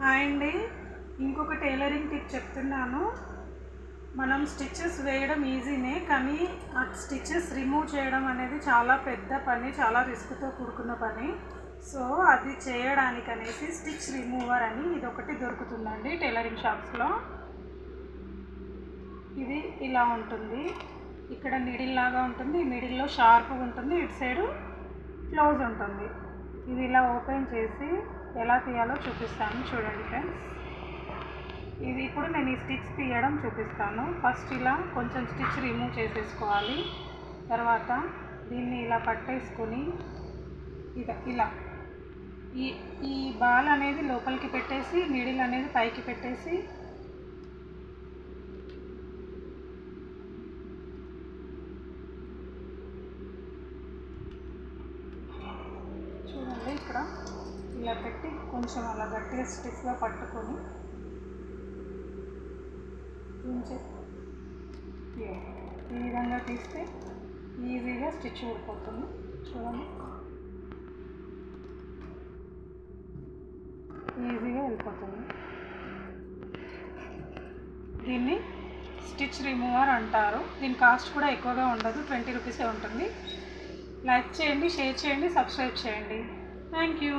Hi అండి, ఇంకొక tailoring tip చెప్తున్నాను. మనం స్టిచెస్ వేయడం ఈజీనే, కానీ ఆ స్టిచెస్ రిమూవ్ చేయడం అనేది చాలా పెద్ద పని, చాలా రిస్క్తో కూడుకున్న పని. సో అది చేయడానికి అనేసి స్టిచ్ రిమూవర్ అని ఇది ఒకటి దొరుకుతుందండి టైలరింగ్ షాప్స్లో. ఇది ఇలా ఉంటుంది, ఇక్కడ నీడిల్ లాగా ఉంటుంది, మిడిల్లో షార్ప్ ఉంటుంది, ఇటు సైడు క్లోజ్ ఉంటుంది. ఇది ఇలా ఓపెన్ చేసి ఎలా తీయాలో చూపిస్తాను, చూడండి ఫ్రెండ్స్. ఇది ఇప్పుడు నేను ఈ స్టిచ్ తీయడం చూపిస్తాను. ఫస్ట్ ఇలా కొంచెం స్టిచ్ రిమూవ్ చేసేసుకోవాలి. తర్వాత దీన్ని ఇలా పట్టేసుకొని ఇలా ఈ బాల్ అనేది లోపలికి పెట్టేసి నీడిల్ అనేది పైకి పెట్టేసి చూడండి, ఇక్కడ ఇలా పెట్టి కొంచెం అలా గట్టిగా స్టిఫ్గా పట్టుకొని ఈ విధంగా తీస్తే ఈజీగా స్టిచ్ ఊడిపోతుంది. చూడండి, ఈజీగా వెళ్ళిపోతుంది. దీన్ని స్టిచ్ రిమూవర్ అంటారు. దీని కాస్ట్ కూడా ఎక్కువగా ఉండదు, 20 రూపీసే ఉంటుంది. లైక్ చేయండి, షేర్ చేయండి, సబ్స్క్రైబ్ చేయండి. Thank you.